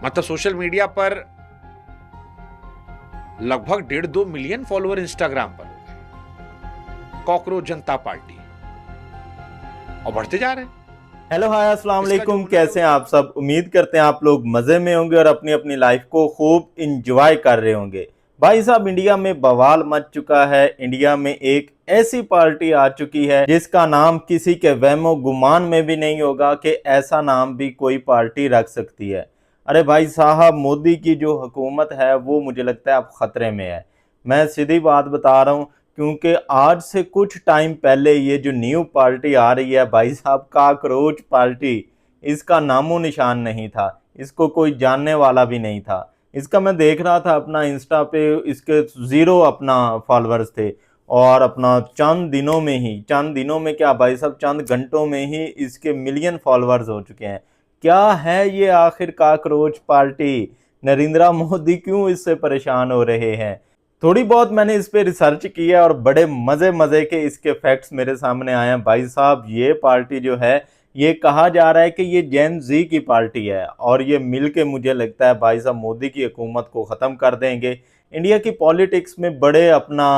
मतलब social media पर लगभग 1.5-2 मिलियन फॉलोअर इंस्टाग्राम पर हो गए कॉकरोच जनता पार्टी, और बढ़ते जा रहे हैं। हेलो हाय अस्सलाम वालेकुम, कैसे हैं आप सब। उम्मीद करते हैं आप लोग मज़े में होंगे और अपनी अपनी लाइफ को खूब इंजॉय कर रहे होंगे। भाई साहब, इंडिया में बवाल मच चुका है। इंडिया में एक ऐसी पार्टी आ चुकी है जिसका नाम किसी के वहमो गुमान में भी नहीं होगा कि ऐसा नाम भी कोई पार्टी रख सकती है। अरे भाई साहब, मोदी की जो हुकूमत है वो मुझे लगता है अब ख़तरे में है। मैं सीधी बात बता रहा हूँ, क्योंकि आज से कुछ टाइम पहले ये जो न्यू पार्टी आ रही है भाई साहब, कॉकरोच पार्टी, इसका नामो निशान नहीं था, इसको कोई जानने वाला भी नहीं था। इसका मैं देख रहा था अपना इंस्टा पे, इसके 0 अपना फॉलोअर्स थे और अपना चंद दिनों में क्या भाई साहब, चंद घंटों में ही इसके मिलियन फॉलोअर्स हो चुके हैं। क्या है ये आखिर कॉकरोच पार्टी? नरेंद्र मोदी क्यों इससे परेशान हो रहे हैं? थोड़ी बहुत मैंने इस पे रिसर्च किया और बड़े मज़े के इसके फैक्ट्स मेरे सामने आए हैं। भाई साहब, ये पार्टी जो है, ये कहा जा रहा है कि ये जेन जी की पार्टी है और ये मिल के मुझे लगता है भाई साहब मोदी की हुकूमत को ख़त्म कर देंगे। इंडिया की पॉलिटिक्स में बड़े अपना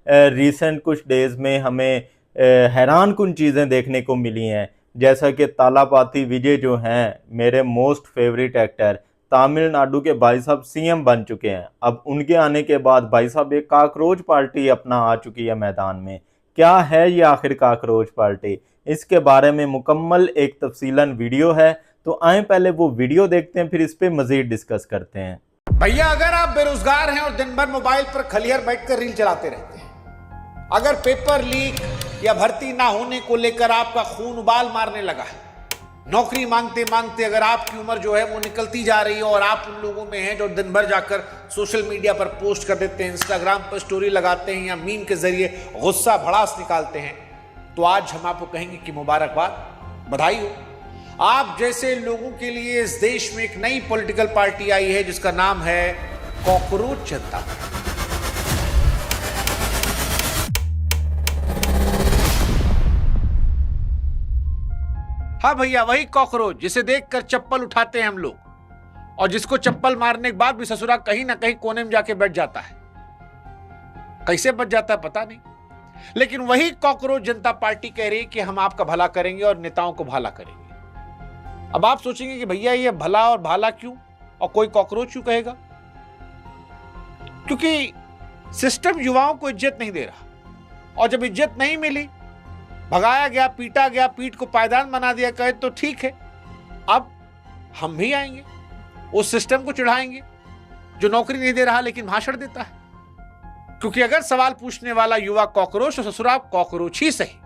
रिसेंट कुछ डेज़ में हमें हैरान कुन चीज़ें देखने को मिली हैं, जैसा कि तालापाती विजय जो हैं, मेरे मोस्ट फेवरेट एक्टर, तमिलनाडु के भाई साहब सीएम बन चुके हैं। अब उनके आने के बाद भाई साहब एक कॉकरोच पार्टी अपना आ चुकी है मैदान में। क्या है ये आखिर कॉकरोच पार्टी? इसके बारे में मुकम्मल एक तफसीलन वीडियो है, तो आए पहले वो वीडियो देखते हैं, फिर इस पे मजीद डिस्कस करते हैं। भैया, अगर आप बेरोजगार हैं और दिन भर मोबाइल पर खलियर बैठकर रील चलाते रहते हैं, अगर पेपर लीक या भर्ती ना होने को लेकर आपका खून उबाल मारने लगा है, नौकरी मांगते मांगते अगर आपकी उम्र जो है वो निकलती जा रही है और आप उन लोगों में हैं जो दिन भर जाकर सोशल मीडिया पर पोस्ट कर देते हैं, इंस्टाग्राम पर स्टोरी लगाते हैं या मीम के जरिए गुस्सा भड़ास निकालते हैं, तो आज हम आपको कहेंगे कि मुबारकबाद, बधाई हो। आप जैसे लोगों के लिए इस देश में एक नई पॉलिटिकल पार्टी आई है जिसका नाम है कॉकरोच जनता। हाँ भैया, वही कॉकरोच जिसे देखकर चप्पल उठाते हैं हम लोग और जिसको चप्पल मारने के बाद भी ससुरा कहीं ना कहीं कोने में जाके बैठ जाता है। कैसे बच जाता है पता नहीं, लेकिन वही कॉकरोच जनता पार्टी कह रही है कि हम आपका भला करेंगे और नेताओं को भला करेंगे। अब आप सोचेंगे कि भैया ये भला और भाला क्यों और कोई कॉकरोच क्यों कहेगा? क्योंकि सिस्टम युवाओं को इज्जत नहीं दे रहा, और जब इज्जत नहीं मिली, भगाया गया, पीटा गया, पीठ को पायदान बना दिया, कहे तो ठीक है, अब हम भी आएंगे, उस सिस्टम को चिढ़ाएंगे जो नौकरी नहीं दे रहा लेकिन भाषण देता है। क्योंकि अगर सवाल पूछने वाला युवा कॉकरोच तो ससुरा कॉकरोच ही सही।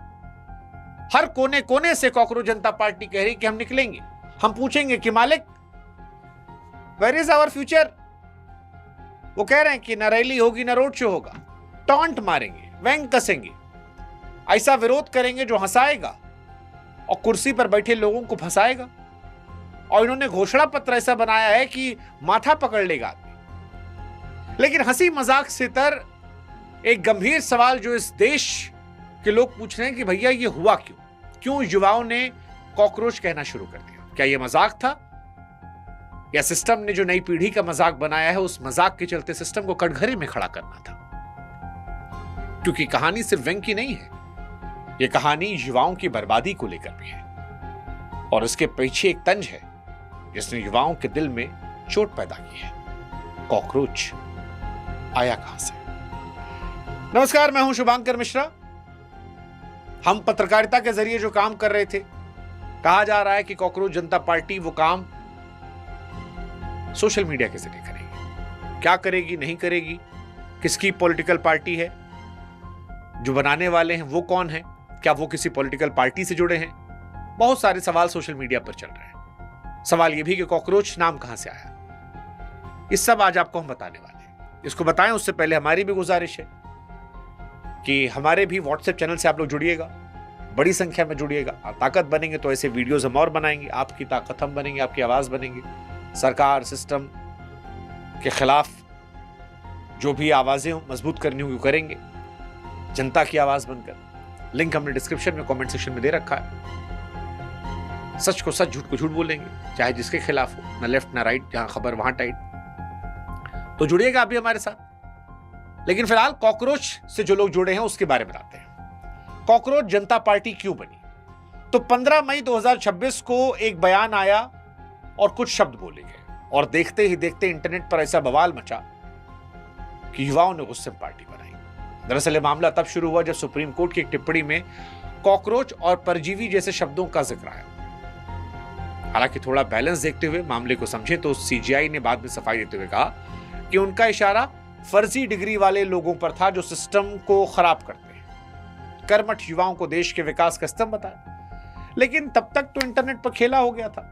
हर कोने कोने से कॉकरोच जनता पार्टी कह रही कि हम निकलेंगे, हम पूछेंगे कि मालिक वेयर इज आवर फ्यूचर। वो कह रहे हैं कि न रैली होगी न रोड शो होगा, टॉन्ट मारेंगे, व्यंग कसेंगे, ऐसा विरोध करेंगे जो हंसाएगा और कुर्सी पर बैठे लोगों को फंसाएगा। और इन्होंने घोषणा पत्र ऐसा बनाया है कि माथा पकड़ लेगा आदमी। लेकिन हंसी मजाक से तर एक गंभीर सवाल जो इस देश के लोग पूछ रहे हैं कि भैया ये हुआ क्यों युवाओं ने कॉकरोच कहना शुरू कर दिया? क्या ये मजाक था या सिस्टम ने जो नई पीढ़ी का मजाक बनाया है उस मजाक के चलते सिस्टम को कटघरे में खड़ा करना था? क्योंकि कहानी सिर्फ व्यंग की नहीं है, ये कहानी युवाओं की बर्बादी को लेकर भी है और इसके पीछे एक तंज है जिसने युवाओं के दिल में चोट पैदा की है। कॉकरोच आया कहां से? नमस्कार, मैं हूं शुभांकर मिश्रा। हम पत्रकारिता के जरिए जो काम कर रहे थे, कहा जा रहा है कि कॉकरोच जनता पार्टी वो काम सोशल मीडिया के जरिए करेगी। क्या करेगी, नहीं करेगी, किसकी पॉलिटिकल पार्टी है, जो बनाने वाले हैं वो कौन है, क्या वो किसी पॉलिटिकल पार्टी से जुड़े हैं? बहुत सारे सवाल सोशल मीडिया पर चल रहे हैं। सवाल यह भी कि कॉकरोच नाम कहां से आया, इस सब आज आपको हम बताने वाले हैं। इसको बताएं उससे पहले हमारी भी गुजारिश है कि हमारे भी व्हाट्सएप चैनल से आप लोग जुड़िएगा, बड़ी संख्या में जुड़िएगा। ताकत बनेंगे तो ऐसे वीडियोस हम और बनाएंगे, आपकी ताकत हम बनेंगे, आपकी आवाज बनेंगे। सरकार सिस्टम के खिलाफ जो भी आवाजें मजबूत करनी होगी करेंगे, जनता की आवाज बनकर। लिंक हमने डिस्क्रिप्शन में, कमेंट सेक्शन में दे रखा है। सच को सच, झूठ को झूठ बोलेंगे, चाहे जिसके खिलाफ हो, ना लेफ्ट ना राइट, जहां खबर वहां टाइट। तो जुड़िएगा आप भी हमारे साथ। लेकिन फिलहाल कॉकरोच से जो लोग जुड़े हैं उसके बारे में बताते हैं। कॉकरोच जनता पार्टी क्यों बनी? तो 15 मई 2026 को एक बयान आया और कुछ शब्द बोले गए, और देखते ही देखते इंटरनेट पर ऐसा बवाल मचा कि युवाओं ने गुस्से में पार्टी बनाई। दरअसल मामला तब शुरू हुआ जब सुप्रीम कोर्ट की एक टिप्पणी में कॉकरोच और परजीवी जैसे शब्दों का जिक्र आया। हालांकि थोड़ा बैलेंस देखते हुए मामले को समझें तो सीजीआई ने बाद में सफाई देते हुए कहा कि उनका इशारा फर्जी डिग्री वाले लोगों पर था जो सिस्टम को खराब करते हैं। कर्मठ युवाओं को देश के विकास का स्तंभ बताया। लेकिन तब तक तो इंटरनेट पर खेला हो गया था।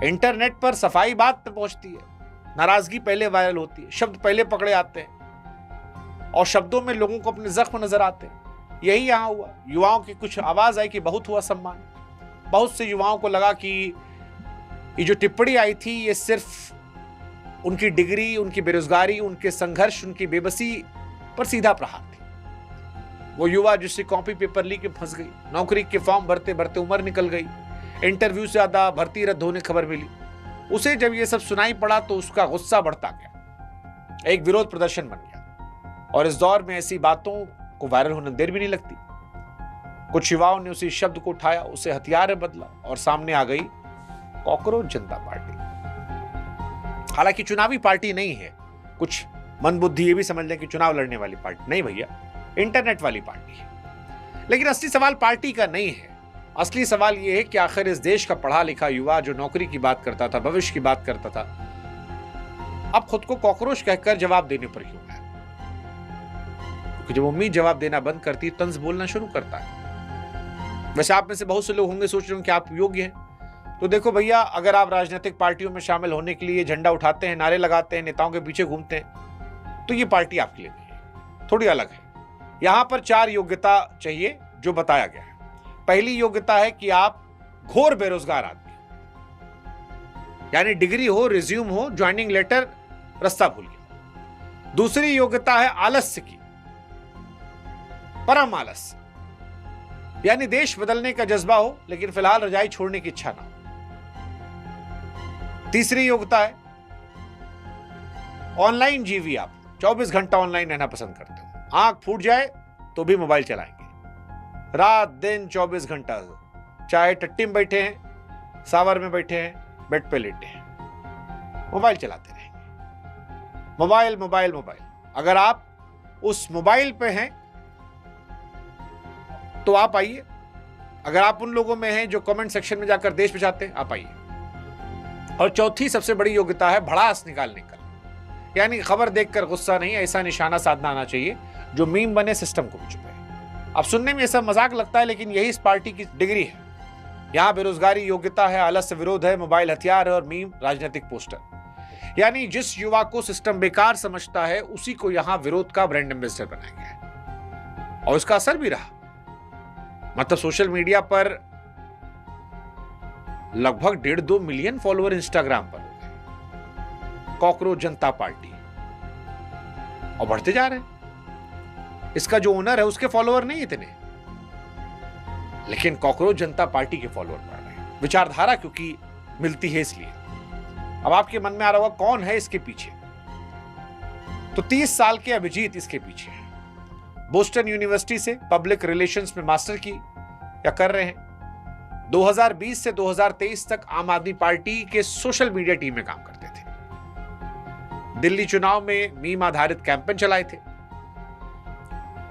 इंटरनेट पर सफाई बात पे पहुंचती है, नाराजगी पहले वायरल होती है, शब्द पहले पकड़े आते हैं और शब्दों में लोगों को अपने जख्म नजर आते हैं। यही यहां हुआ। युवाओं की कुछ आवाज आई कि बहुत हुआ सम्मान। बहुत से युवाओं को लगा कि ये जो टिप्पणी आई थी ये सिर्फ उनकी डिग्री, उनकी बेरोजगारी, उनके संघर्ष, उनकी बेबसी पर सीधा प्रहार थी। वो युवा जिससे कॉपी पेपर लीक में फंस गई, नौकरी के फॉर्म भरते भरते उम्र निकल गई, इंटरव्यू से ज्यादा भर्ती रद्द होने खबर मिली, उसे जब ये सब सुनाई पड़ा तो उसका गुस्सा बढ़ता गया, एक विरोध प्रदर्शन बन गया। और इस दौर में ऐसी बातों को वायरल होने देर भी नहीं लगती। कुछ युवाओं ने उसी शब्द को उठाया, उसे हथियार में बदला और सामने आ गई कॉकरोच जनता पार्टी। हालांकि चुनावी पार्टी नहीं है। कुछ मंदबुद्धि ये भी समझ लें कि चुनाव लड़ने वाली पार्टी नहीं भैया, इंटरनेट वाली पार्टी है। लेकिन असली सवाल पार्टी का नहीं है। असली सवाल यह है कि आखिर इस देश का पढ़ा लिखा युवा जो नौकरी की बात करता था, भविष्य की बात करता था, अब खुद को कॉकरोच कहकर जवाब देने पर क्यों है? क्योंकि जब उम्मीद जवाब देना बंद करती है, तंज बोलना शुरू करता है। वैसे आप में से बहुत से लोग होंगे सोच रहे हैं कि आप योग्य हैं। तो देखो भैया, अगर आप राजनीतिक पार्टियों में शामिल होने के लिए झंडा उठाते हैं, नारे लगाते हैं, नेताओं के पीछे घूमते हैं, तो ये पार्टी आपके लिए नहीं है, थोड़ी अलग है। यहां पर 4 योग्यता चाहिए जो बताया गया है। पहली योग्यता है कि आप घोर बेरोजगार आदमी, यानी डिग्री हो, रिज्यूम हो, ज्वाइनिंग लेटर, रास्ता भूल गया। दूसरी योग्यता है आलस्य की, परम आलस्य, यानी देश बदलने का जज्बा हो लेकिन फिलहाल रजाई छोड़ने की इच्छा ना हो। तीसरी योग्यता है ऑनलाइन जीवी, आप 24 घंटा ऑनलाइन रहना पसंद करते हो, आंख फूट जाए तो भी मोबाइल चलाएंगे, रात दिन 24 घंटा, चाहे टट्टी में बैठे हैं, सावर में बैठे हैं, बेड पे लेटे हैं, मोबाइल चलाते रहेंगे। Mobile mobile mobile. अगर आप उस मोबाइल पे हैं तो आप आइए। अगर आप उन लोगों में हैं जो कमेंट सेक्शन में जाकर देश बचाते हैं, आप आइए। और चौथी सबसे बड़ी योग्यता है भड़ास निकालने का, यानी खबर देखकर गुस्सा नहीं, ऐसा निशाना साधना आना चाहिए जो मीम बने, सिस्टम को भी चुपे। अब सुनने में ऐसा मजाक लगता है, लेकिन यही इस पार्टी की डिग्री है। यहां बेरोजगारी योग्यता है, आलस्य विरोध है, मोबाइल हथियार है और मीम राजनीतिक पोस्टर। यानी जिस युवा को सिस्टम बेकार समझता है उसी को यहां विरोध का ब्रांड एम्बेसडर बनाया गया है। और उसका असर भी रहा। मतलब सोशल मीडिया पर लगभग 1.5-2 मिलियन फॉलोअर इंस्टाग्राम पर हो गए कॉकरोच जनता पार्टी, और बढ़ते जा रहे हैं। इसका जो ओनर है उसके फॉलोअर नहीं इतने, लेकिन कॉकरोच जनता पार्टी के फॉलोअर बढ़ रहे हैं। विचारधारा क्योंकि मिलती है इसलिए। अब आपके मन में आ रहा होगा कौन है इसके पीछे? तो 30 साल के अभिजीत इसके पीछे है। बोस्टन यूनिवर्सिटी से पब्लिक रिलेशंस में मास्टर की या कर रहे हैं। 2020 से 2023 तक आम आदमी पार्टी के सोशल मीडिया टीम में काम करते थे। दिल्ली चुनाव में मीम आधारित कैंपेन चलाए थे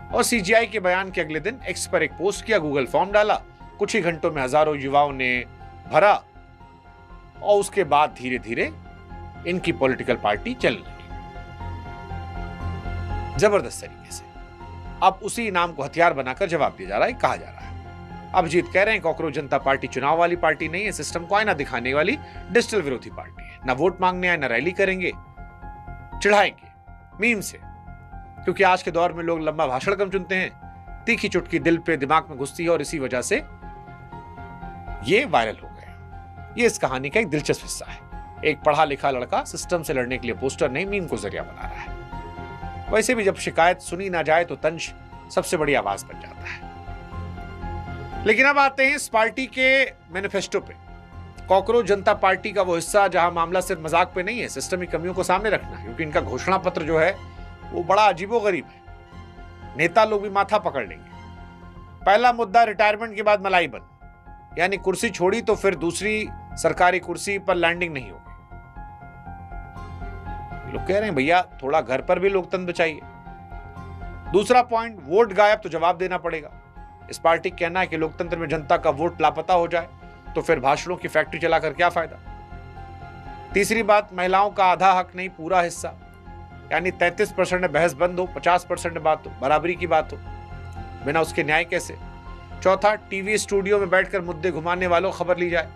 और सीजीआई के बयान के अगले दिन एक्स पर एक पोस्ट किया, गूगल फॉर्म डाला, कुछ ही घंटों में हजारों युवाओं ने भरा और उसके बाद धीरे धीरे इनकी पॉलिटिकल पार्टी चलने लगी जबरदस्त तरीके से। अब उसी नाम को हथियार बनाकर जवाब दिया जा रहा है, कहा जा रहा है। अभिजीत कह रहे हैं कॉकरोच जनता पार्टी चुनाव वाली पार्टी नहीं है, सिस्टम को आईना दिखाने वाली डिजिटल विरोधी पार्टी है। ना वोट मांगने आए, ना रैली करेंगे, चिढ़ाएंगे मीम से, क्योंकि आज के दौर में लोग लंबा भाषण कम चुनते हैं, तीखी चुटकी दिल पे दिमाग में घुसती है और इसी वजह से ये वायरल हो गए। ये इस कहानी का एक दिलचस्प हिस्सा है। एक पढ़ा लिखा लड़का सिस्टम से लड़ने के लिए पोस्टर नहीं, मीम को जरिया बना रहा है। वैसे भी जब शिकायत सुनी ना जाए तो तंज सबसे बड़ी आवाज बन जाता है। लेकिन अब आते हैं इस पार्टी के मैनिफेस्टो पे। कॉकरोच जनता पार्टी का वो हिस्सा जहां मामला सिर्फ मजाक पे नहीं है, सिस्टम की कमियों को सामने रखना है, क्योंकि इनका घोषणा पत्र जो है वो बड़ा अजीबोगरीब है। नेता लोग भी माथा पकड़ लेंगे। पहला मुद्दा रिटायरमेंट के बाद मलाई बंद, यानी कुर्सी छोड़ी तो फिर दूसरी सरकारी कुर्सी पर लैंडिंग नहीं होगी। लोग कह रहे हैं भैया थोड़ा घर पर भी लोकतंत्र बचाइए। दूसरा पॉइंट, वोट गायब तो जवाब देना पड़ेगा। इस पार्टी का कहना है कि लोकतंत्र में जनता का वोट लापता हो जाए तो फिर भाषणों की फैक्ट्री चलाकर क्या फायदा। तीसरी बात, महिलाओं का आधा हक नहीं पूरा हिस्सा, यानी 33% में बहस बंद हो, 50% में बात हो, बराबरी की बात हो, बिना उसके न्याय कैसे। चौथा, टीवी स्टूडियो में बैठकर मुद्दे घुमाने वालों खबर ली जाए।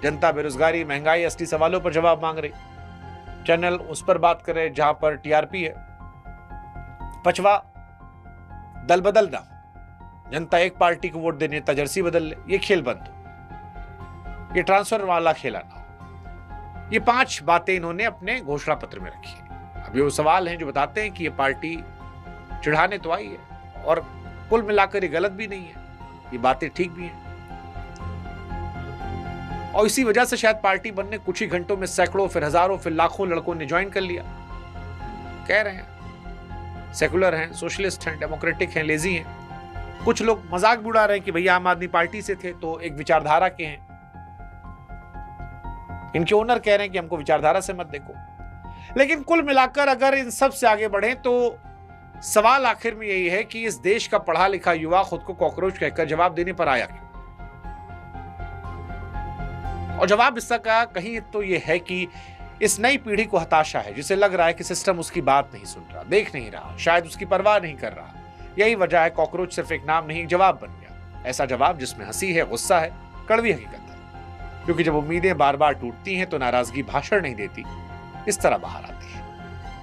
जनता बेरोजगारी, महंगाई, असली सवालों पर जवाब मांग रही, चैनल उस पर बात करे जहां पर टीआरपी है। पांचवा, दल बदल ना, जनता एक पार्टी को वोट दे, नेता जर्सी बदल ले, ये खेल बंद हो, ये ट्रांसफर वाला खेला ना हो। ये 5 बातें इन्होंने अपने घोषणा पत्र में रखी है। अब ये वो सवाल हैं जो बताते हैं कि ये पार्टी चिढ़ाने तो आई है और कुल मिलाकर ये गलत भी नहीं है, ये बातें ठीक भी हैं। और इसी वजह से शायद पार्टी बनने कुछ ही घंटों में सैकड़ों, फिर हजारों, फिर लाखों लड़कों ने ज्वाइन कर लिया। कह रहे हैं सेकुलर हैं, सोशलिस्ट हैं, डेमोक्रेटिक हैं, लेजी हैं। कुछ लोग मजाक भी उड़ा रहे हैं कि भैया आम आदमी पार्टी से थे तो एक विचारधारा के हैं। इनके ओनर कह रहे हैं कि हमको विचारधारा से मत देखो। लेकिन कुल मिलाकर अगर इन सब से आगे बढ़े तो सवाल आखिर में यही है कि इस देश का पढ़ा लिखा युवा खुद को कॉकरोच कहकर जवाब देने पर आया क्यों। और जवाब इसका कहीं तो यह है कि इस नई पीढ़ी को हताशा है, जिसे लग रहा है कि सिस्टम उसकी बात नहीं सुन रहा, देख नहीं रहा, शायद उसकी परवाह नहीं कर रहा। यही वजह है कॉकरोच सिर्फ एक नाम नहीं, जवाब बन गया। ऐसा जवाब जिसमें हंसी है, गुस्सा है, कड़वी हकीकत है। क्योंकि जब उम्मीदें बार बार टूटती हैं तो नाराजगी भाषण नहीं देती, इस तरह बाहर आती है।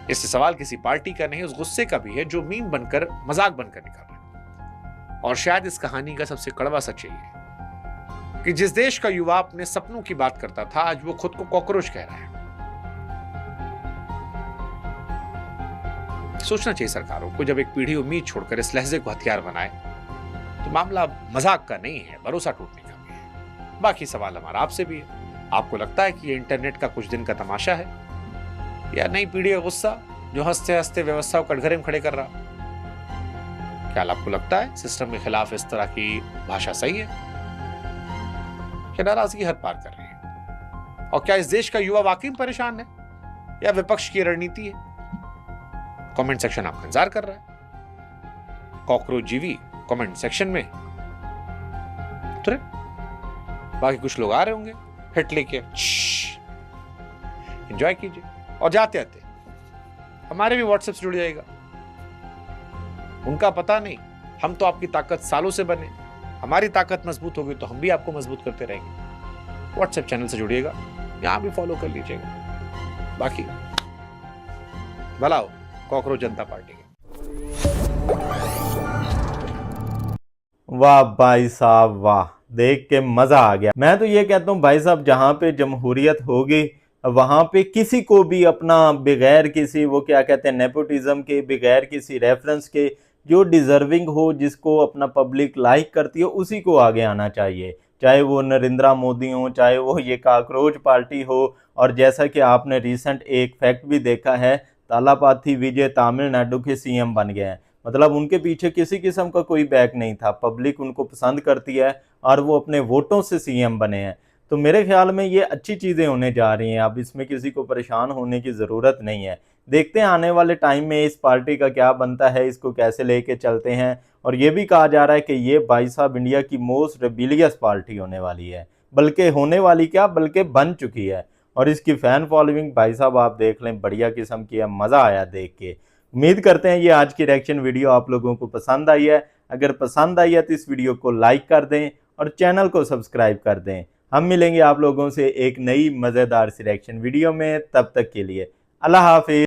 इससे सवाल किसी पार्टी का नहीं, उस गुस्से का भी है जो मीम बनकर, मजाक बनकर निकल रहा है। और शायद इस कहानी का सबसे कड़वा सच यही है कि जिस देश का युवा अपने सपनों की बात करता था, आज वो खुद को कॉकरोच कह रहा है। सोचना चाहिए सरकारों को, जब एक पीढ़ी उम्मीद छोड़कर इस लहजे को हथियार बनाए तो मामला मजाक का नहीं है, भरोसा टूटने का भी है। बाकी सवाल हमारा आपसे भी है, आपको लगता है कि ये इंटरनेट का कुछ दिन का तमाशा है या नई पीढ़ी का गुस्सा जो हंसते हंसते व्यवस्था को कटघरे में खड़े कर रहा। क्या आपको लगता है सिस्टम के खिलाफ इस तरह की भाषा सही है, क्या नाराजगी हद पार कर रही है? और क्या इस देश का युवा वाकई परेशान है या विपक्ष की रणनीति है? कमेंट सेक्शन आपका इंतजार कर रहा है। कॉकरोच जीवी कमेंट सेक्शन में उतरे, बाकी कुछ लोग आ रहे होंगे हिट लेके, एंजॉय कीजिए। और जाते आते हमारे भी व्हाट्सएप से जुड़ जाएगा। उनका पता नहीं, हम तो आपकी ताकत सालों से बने, हमारी ताकत मजबूत होगी तो हम भी आपको मजबूत करते रहेंगे। व्हाट्सएप चैनल से जुड़िएगा, यहां भी फॉलो कर लीजिएगा। बाकी भला हो कॉकरोच जनता पार्टी के। वाह भाई साहब वाह, देख के मजा आ गया। मैं तो ये कहता हूँ भाई साहब, जहां पे जमहूरियत होगी वहां पे किसी को भी अपना बगैर किसी, वो क्या कहते हैं, नेपोटिज्म के, बगैर किसी रेफरेंस के, जो डिजर्विंग हो, जिसको अपना पब्लिक लाइक करती हो, उसी को आगे आना चाहिए। चाहे वो नरेंद्र मोदी हो, चाहे वो ये कॉकरोच पार्टी हो। और जैसा कि आपने रिसेंट एक फैक्ट भी देखा है, तालापाथी विजय तमिलनाडु के सीएम बन गए हैं। मतलब उनके पीछे किसी किस्म का कोई बैक नहीं था, पब्लिक उनको पसंद करती है और वो अपने वोटों से सीएम बने हैं। तो मेरे ख्याल में ये अच्छी चीज़ें होने जा रही हैं। अब इसमें किसी को परेशान होने की ज़रूरत नहीं है। देखते हैं आने वाले टाइम में इस पार्टी का क्या बनता है, इसको कैसे लेके चलते हैं। और ये भी कहा जा रहा है कि ये भाई साहब इंडिया की मोस्ट रेबिलियस पार्टी होने वाली है, बल्कि होने वाली क्या, बल्कि बन चुकी है। और इसकी फ़ैन फॉलोइंग भाई साहब आप देख लें, बढ़िया किस्म की है, मज़ा आया देख के। उम्मीद करते हैं ये आज की रिएक्शन वीडियो आप लोगों को पसंद आई है। अगर पसंद आई है तो इस वीडियो को लाइक कर दें और चैनल को सब्सक्राइब कर दें। हम मिलेंगे आप लोगों से एक नई मज़ेदार सी रिएक्शन वीडियो में, तब तक के लिए अल्लाह हाफिज़।